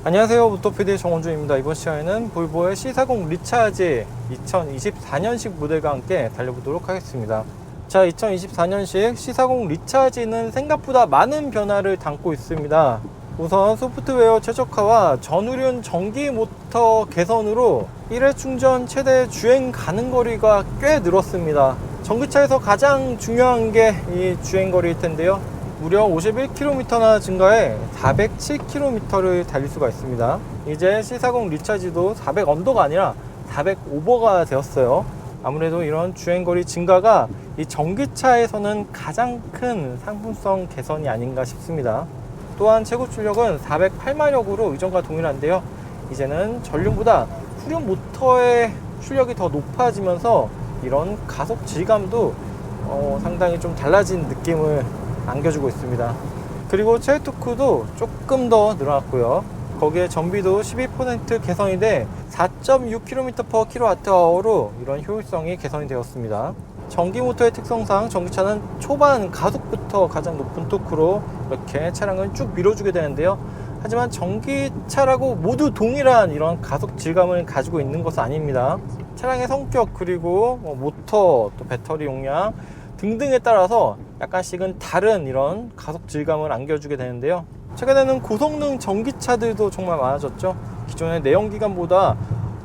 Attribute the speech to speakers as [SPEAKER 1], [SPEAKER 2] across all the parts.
[SPEAKER 1] 안녕하세요, 모토PD 정원주입니다. 이번 시간에는 볼보의 C40 리차지 2024년식 모델과 함께 달려보도록 하겠습니다. 자, 2024년식 C40 리차지는 생각보다 많은 변화를 담고 있습니다. 우선 소프트웨어 최적화와 전후륜 전기 모터 개선으로 1회 충전 최대 주행 가능 거리가 꽤 늘었습니다. 전기차에서 가장 중요한 게 이 주행 거리일 텐데요. 무려 51km나 증가해 407km를 달릴 수가 있습니다. 이제 C40 리차지도 400 언더가 아니라 400 오버가 되었어요. 아무래도 이런 주행거리 증가가 이 전기차에서는 가장 큰 상품성 개선이 아닌가 싶습니다. 또한 최고 출력은 408마력으로 이전과 동일한데요. 이제는 전륜보다 후륜 모터의 출력이 더 높아지면서 이런 가속 질감도 상당히 좀 달라진 느낌을 안겨주고 있습니다. 그리고 최대 토크도 조금 더 늘어났고요. 거기에 전비도 12% 개선이 돼 4.6km/kWh로 이런 효율성이 개선이 되었습니다. 전기 모터의 특성상 전기차는 초반 가속부터 가장 높은 토크로 이렇게 차량을 쭉 밀어주게 되는데요. 하지만 전기차라고 모두 동일한 이런 가속 질감을 가지고 있는 것은 아닙니다. 차량의 성격 그리고 모터 또 배터리 용량 등등에 따라서 약간씩은 다른 이런 가속 질감을 안겨주게 되는데요. 최근에는 고성능 전기차들도 정말 많아졌죠. 기존의 내연기관보다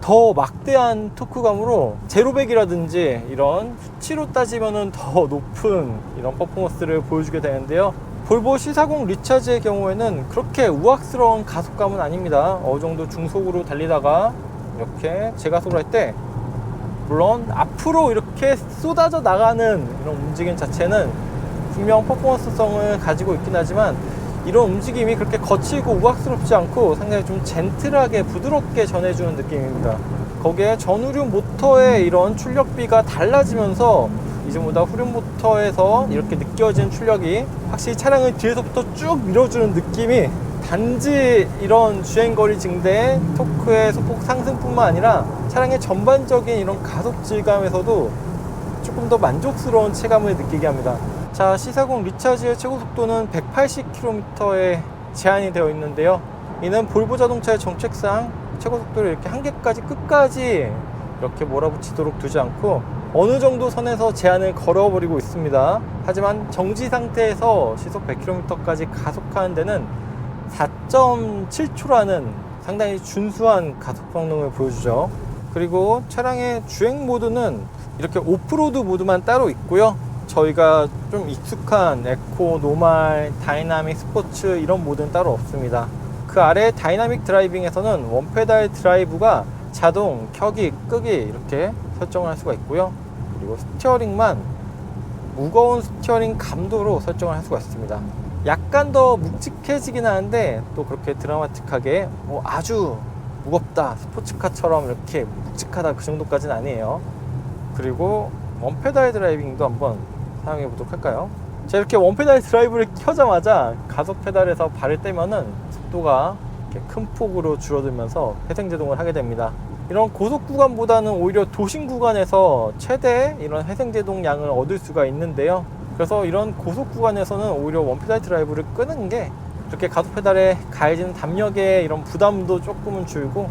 [SPEAKER 1] 더 막대한 토크감으로 제로백이라든지 이런 수치로 따지면 더 높은 이런 퍼포먼스를 보여주게 되는데요. 볼보 C40 리차지의 경우에는 그렇게 우악스러운 가속감은 아닙니다. 어느 정도 중속으로 달리다가 이렇게 제가속을 할 때 물론 앞으로 이렇게 쏟아져 나가는 이런 움직임 자체는 분명 퍼포먼스성을 가지고 있긴 하지만 이런 움직임이 그렇게 거칠고 우악스럽지 않고 상당히 좀 젠틀하게 부드럽게 전해주는 느낌입니다. 거기에 전후륜 모터의 이런 출력비가 달라지면서 이전보다 후륜 모터에서 이렇게 느껴진 출력이 확실히 차량을 뒤에서부터 쭉 밀어주는 느낌이 단지 이런 주행거리 증대, 토크의 소폭 상승뿐만 아니라 차량의 전반적인 이런 가속 질감에서도 조금 더 만족스러운 체감을 느끼게 합니다. 자, C40 리차지의 최고 속도는 180km에 제한이 되어 있는데요. 이는 볼보 자동차의 정책상 최고 속도를 이렇게 한계까지 끝까지 이렇게 몰아붙이도록 두지 않고 어느 정도 선에서 제한을 걸어버리고 있습니다. 하지만 정지 상태에서 시속 100km까지 가속하는 데는 4.7초라는 상당히 준수한 가속 성능을 보여주죠. 그리고 차량의 주행 모드는 이렇게 오프로드 모드만 따로 있고요. 저희가 좀 익숙한 에코, 노말, 다이나믹, 스포츠 이런 모드는 따로 없습니다. 그 아래 다이나믹 드라이빙에서는 원페달 드라이브가 자동, 켜기, 끄기 이렇게 설정을 할 수가 있고요. 그리고 스티어링만 무거운 스티어링 감도로 설정을 할 수가 있습니다. 약간 더 묵직해지긴 하는데 또 그렇게 드라마틱하게 아주 무겁다 스포츠카처럼 이렇게 묵직하다 그 정도까지는 아니에요. 그리고 원페달 드라이빙도 한번 사용해 보도록 할까요? 자, 이렇게 원페달 드라이브를 켜자마자 가속 페달에서 발을 떼면은 속도가 이렇게 큰 폭으로 줄어들면서 회생제동을 하게 됩니다. 이런 고속 구간보다는 오히려 도심 구간에서 최대 이런 회생제동 양을 얻을 수가 있는데요. 그래서 이런 고속 구간에서는 오히려 원페달 드라이브를 끄는 게 이렇게 가속 페달에 가해지는 담력의 이런 부담도 조금은 줄고,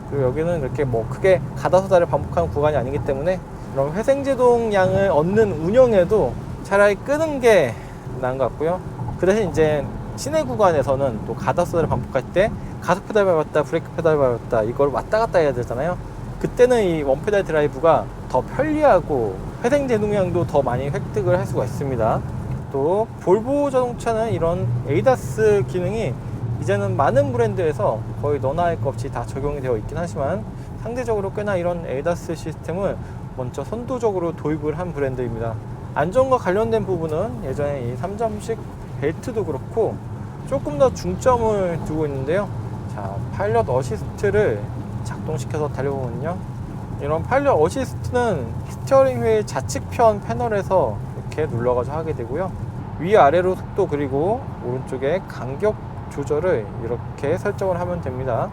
[SPEAKER 1] 그리고 여기는 그렇게 크게 가다서다를 반복하는 구간이 아니기 때문에 이런 회생제동 양을 얻는 운영에도 차라리 끄는 게 나은 것 같고요. 그 대신 이제 시내 구간에서는 또 가다서다를 반복할 때 가속 페달 밟았다, 브레이크 페달 밟았다 이걸 왔다 갔다 해야 되잖아요. 그때는 이 원페달 드라이브가 더 편리하고 회생제동량도 더 많이 획득을 할 수가 있습니다. 또 볼보 자동차는 이런 에이다스 기능이 이제는 많은 브랜드에서 거의 너나 할 것 없이 다 적용이 되어 있긴 하지만 상대적으로 꽤나 이런 에이다스 시스템을 먼저 선도적으로 도입을 한 브랜드입니다. 안전과 관련된 부분은 예전에 이 3점식 벨트도 그렇고 조금 더 중점을 두고 있는데요. 자, 파일럿 어시스트를 작동시켜서 달려보면요, 이런 파일럿 어시스트는 스티어링 휠 좌측편 패널에서 이렇게 눌러가지고 하게 되고요. 위아래로 속도 그리고 오른쪽에 간격 조절을 이렇게 설정을 하면 됩니다.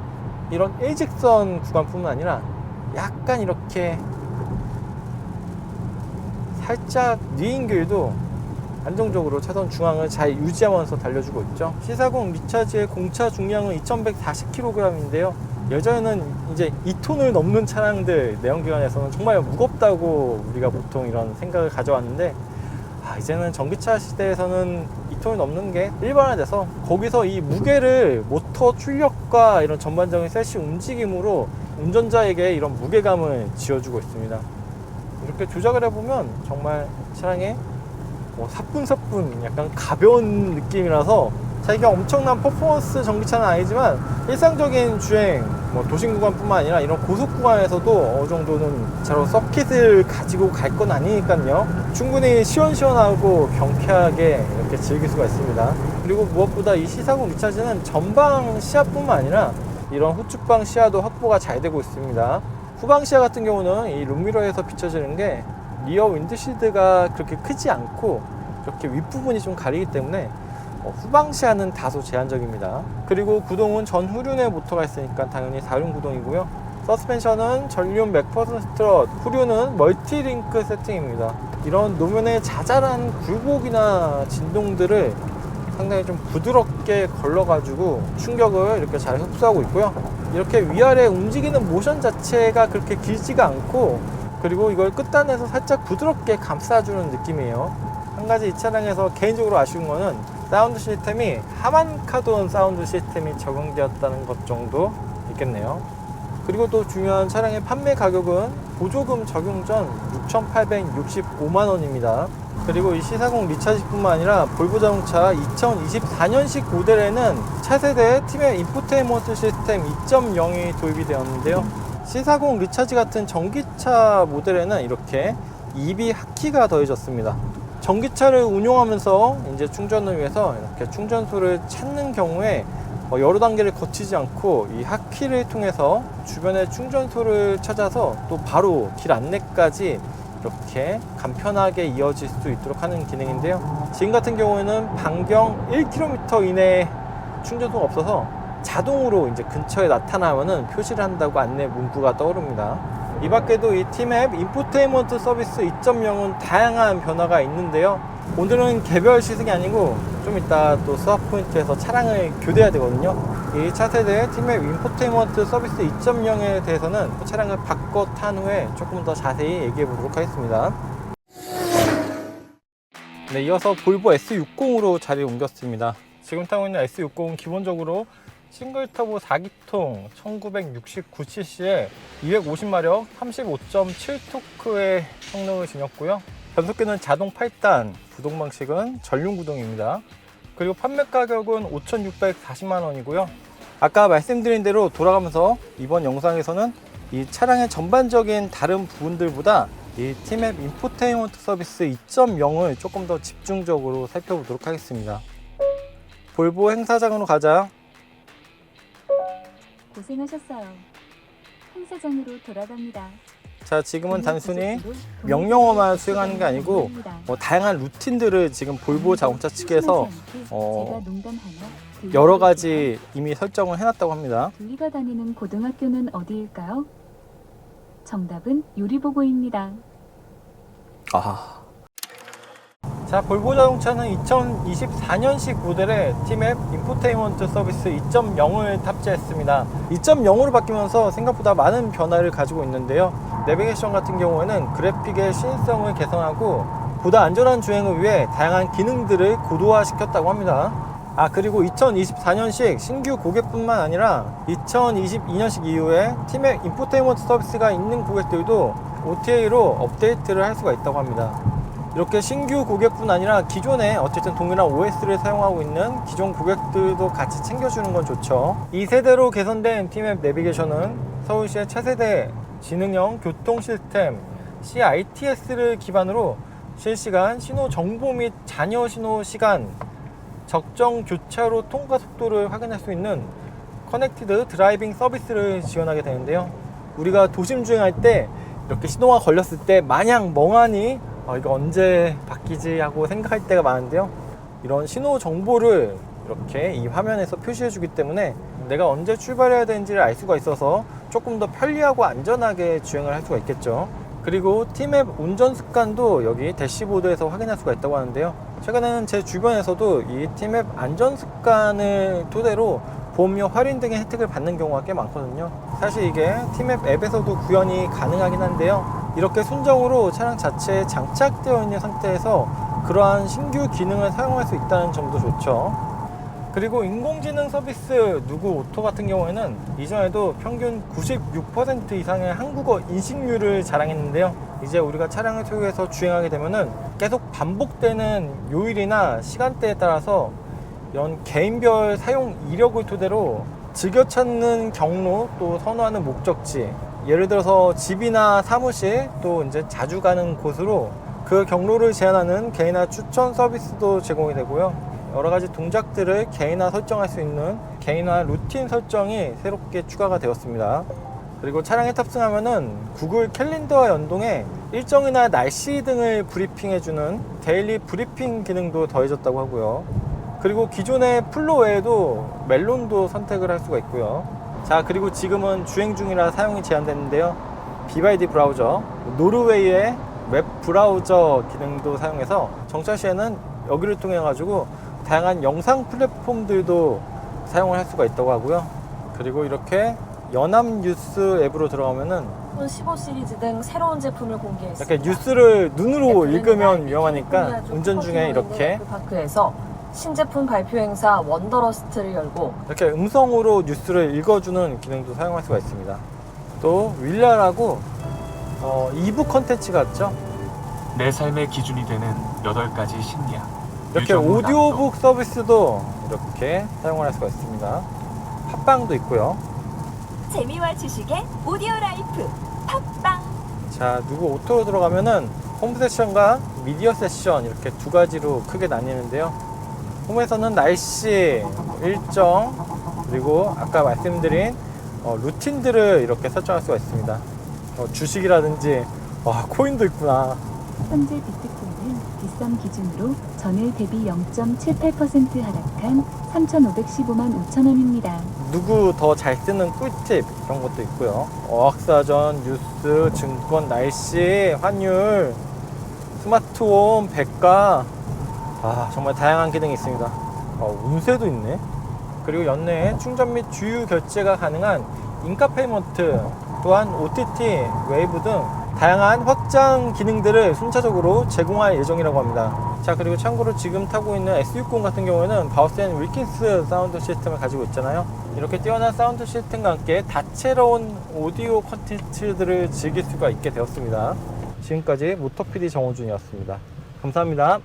[SPEAKER 1] 이런 일직선 구간뿐만 아니라 약간 이렇게 살짝 뉘인 길도 안정적으로 차선 중앙을 잘 유지하면서 달려주고 있죠. C40 리차지의 공차 중량은 2140kg인데요. 예전에는 이제 2톤을 넘는 차량들 내연기관에서는 정말 무겁다고 우리가 보통 이런 생각을 가져왔는데, 이제는 전기차 시대에서는 2톤을 넘는 게 일반화돼서, 거기서 이 무게를 모터 출력과 이런 전반적인 셋시 움직임으로 운전자에게 이런 무게감을 지어주고 있습니다. 이렇게 조작을 해보면 정말 차량에 사뿐사뿐 약간 가벼운 느낌이라서, 자기가 엄청난 퍼포먼스 전기차는 아니지만 일상적인 주행, 도심 구간뿐만 아니라 이런 고속 구간에서도 어느 정도는 자로 서킷을 가지고 갈 건 아니니까요. 충분히 시원시원하고 경쾌하게 이렇게 즐길 수가 있습니다. 그리고 무엇보다 이 C40 리차지는 전방 시야뿐만 아니라 이런 후측방 시야도 확보가 잘 되고 있습니다. 후방 시야 같은 경우는 이 룸미러에서 비춰지는 게 리어 윈드실드가 그렇게 크지 않고 이렇게 윗부분이 좀 가리기 때문에 후방 시야는 다소 제한적입니다. 그리고 구동은 전 후륜에 모터가 있으니까 당연히 4륜 구동이고요. 서스펜션은 전륜 맥퍼슨 스트럿, 후륜은 멀티링크 세팅입니다. 이런 노면의 자잘한 굴곡이나 진동들을 상당히 좀 부드럽게 걸러가지고 충격을 이렇게 잘 흡수하고 있고요. 이렇게 위아래 움직이는 모션 자체가 그렇게 길지가 않고, 그리고 이걸 끝단에서 살짝 부드럽게 감싸주는 느낌이에요. 한 가지 이 차량에서 개인적으로 아쉬운 거는 사운드 시스템이 하만카돈 사운드 시스템이 적용되었다는 것 정도 있겠네요. 그리고 또 중요한 차량의 판매 가격은 보조금 적용 전 6,865만 원입니다. 그리고 이 C40 리차지뿐만 아니라 볼보 자동차 2024년식 모델에는 차세대 팀의 인포테인먼트 시스템 2.0이 도입이 되었는데요. C40 리차지 같은 전기차 모델에는 이렇게 EV 하키가 더해졌습니다. 전기차를 운용하면서 이제 충전을 위해서 이렇게 충전소를 찾는 경우에 여러 단계를 거치지 않고 이 하키를 통해서 주변의 충전소를 찾아서 또 바로 길 안내까지 이렇게 간편하게 이어질 수 있도록 하는 기능인데요. 지금 같은 경우에는 반경 1km 이내에 충전소가 없어서 자동으로 이제 근처에 나타나면은 표시를 한다고 안내 문구가 떠오릅니다. 이 밖에도 이 T맵 인포테인먼트 서비스 2.0은 다양한 변화가 있는데요. 오늘은 개별 시승이 아니고 좀 이따 또 스왑 포인트에서 차량을 교대해야 되거든요. 이 차세대 T맵 인포테인먼트 서비스 2.0에 대해서는 차량을 바꿔 탄 후에 조금 더 자세히 얘기해 보도록 하겠습니다. 네, 이어서 볼보 S60으로 자리를 옮겼습니다. 지금 타고 있는 S60은 기본적으로 싱글 터보 4기통 1969cc에 250마력 35.7토크의 성능을 지녔고요. 변속기는 자동 8단, 구동 방식은 전륜 구동입니다. 그리고 판매 가격은 5,640만 원이고요. 아까 말씀드린 대로 돌아가면서 이번 영상에서는 이 차량의 전반적인 다른 부분들보다 이 T맵 인포테인먼트 서비스 2.0을 조금 더 집중적으로 살펴보도록 하겠습니다. 볼보 행사장으로 가자.
[SPEAKER 2] 고생하셨어요. 행사장으로 돌아갑니다.
[SPEAKER 1] 자, 지금은 단순히 명령어만 수행하는 게 아니고 다양한 루틴들을 지금 볼보 자동차 측에서 여러 가지 이미 설정을 해놨다고 합니다.
[SPEAKER 2] 둘리가 다니는 고등학교는 어디일까요? 정답은 요리보고입니다.
[SPEAKER 1] 자, 볼보 자동차는 2024년식 모델의 T맵 인포테인먼트 서비스 2.0을 탑재했습니다. 2.0으로 바뀌면서 생각보다 많은 변화를 가지고 있는데요. 내비게이션 같은 경우에는 그래픽의 신성을 개선하고 보다 안전한 주행을 위해 다양한 기능들을 고도화시켰다고 합니다. 그리고 2024년식 신규 고객뿐만 아니라 2022년식 이후에 T맵 인포테인먼트 서비스가 있는 고객들도 OTA로 업데이트를 할 수가 있다고 합니다. 이렇게 신규 고객뿐 아니라 기존에 어쨌든 동일한 OS를 사용하고 있는 기존 고객들도 같이 챙겨주는 건 좋죠. 이 세대로 개선된 T맵 내비게이션은 서울시의 차세대 지능형 교통 시스템 CITS를 기반으로 실시간 신호 정보 및 잔여 신호 시간, 적정 교차로 통과 속도를 확인할 수 있는 커넥티드 드라이빙 서비스를 지원하게 되는데요. 우리가 도심 주행할 때 이렇게 신호가 걸렸을 때 마냥 멍하니 이거 언제 바뀌지 하고 생각할 때가 많은데요. 이런 신호 정보를 이렇게 이 화면에서 표시해 주기 때문에 내가 언제 출발해야 되는지를 알 수가 있어서 조금 더 편리하고 안전하게 주행을 할 수가 있겠죠. 그리고 T맵 운전 습관도 여기 대시보드에서 확인할 수가 있다고 하는데요. 최근에는 제 주변에서도 이 T맵 안전 습관을 토대로 보험료 할인 등의 혜택을 받는 경우가 꽤 많거든요. 사실 이게 T맵 앱에서도 구현이 가능하긴 한데요. 이렇게 순정으로 차량 자체에 장착되어 있는 상태에서 그러한 신규 기능을 사용할 수 있다는 점도 좋죠. 그리고 인공지능 서비스 누구 오토 같은 경우에는 이전에도 평균 96% 이상의 한국어 인식률을 자랑했는데요. 이제 우리가 차량을 소유해서 주행하게 되면은 계속 반복되는 요일이나 시간대에 따라서 이런 개인별 사용 이력을 토대로 즐겨 찾는 경로, 또 선호하는 목적지, 예를 들어서 집이나 사무실, 또 이제 자주 가는 곳으로 그 경로를 제한하는 개인화 추천 서비스도 제공이 되고요. 여러 가지 동작들을 개인화 설정할 수 있는 개인화 루틴 설정이 새롭게 추가가 되었습니다. 그리고 차량에 탑승하면은 구글 캘린더와 연동해 일정이나 날씨 등을 브리핑해주는 데일리 브리핑 기능도 더해졌다고 하고요. 그리고 기존의 플로 외에도 멜론도 선택을 할 수가 있고요. 자, 그리고 지금은 주행 중이라 사용이 제한됐는데요. BYD 브라우저, 노르웨이의 웹 브라우저 기능도 사용해서 정차 시에는 여기를 통해 가지고 다양한 영상 플랫폼들도 사용을 할 수가 있다고 하고요. 그리고 이렇게 연합뉴스 앱으로 들어가면은
[SPEAKER 3] 15 시리즈 등 새로운 제품을 공개했습니다.
[SPEAKER 1] 이렇게 뉴스를 눈으로 읽으면 위험하니까 운전 중에 이렇게
[SPEAKER 3] 파크에서 신제품 발표 행사 원더러스트를 열고
[SPEAKER 1] 이렇게 음성으로 뉴스를 읽어주는 기능도 사용할 수가 있습니다. 또 윌라라고 이북 컨텐츠가 있죠.
[SPEAKER 4] 내 삶의 기준이 되는 8가지 신기함.
[SPEAKER 1] 이렇게
[SPEAKER 4] 유정우
[SPEAKER 1] 오디오북 서비스도 이렇게 사용을 할 수가 있습니다. 팟빵도 있고요.
[SPEAKER 5] 재미와 지식의 오디오 라이프 팟빵.
[SPEAKER 1] 자, 누구 오토로 들어가면은 홈 세션과 미디어 세션 이렇게 두 가지로 크게 나뉘는데요. 홈에서는 날씨, 일정, 그리고 아까 말씀드린 루틴들을 이렇게 설정할 수가 있습니다. 주식이라든지 코인도 있구나.
[SPEAKER 2] 현재 비트코인은 비썸 기준으로 전일 대비 0.78% 하락한 3,515만 5천 원입니다.
[SPEAKER 1] 누구 더 잘 쓰는 꿀팁 이런 것도 있고요. 어학사전, 뉴스, 증권, 날씨, 환율, 스마트홈, 백과 정말 다양한 기능이 있습니다. 운세도 있네. 그리고 연내에 충전 및 주유 결제가 가능한 인카페이먼트, 또한 OTT, 웨이브 등 다양한 확장 기능들을 순차적으로 제공할 예정이라고 합니다. 자, 그리고 참고로 지금 타고 있는 S60 같은 경우에는 바우스 앤 윌킨스 사운드 시스템을 가지고 있잖아요. 이렇게 뛰어난 사운드 시스템과 함께 다채로운 오디오 콘텐츠들을 즐길 수가 있게 되었습니다. 지금까지 모터PD 정호준이었습니다. 감사합니다.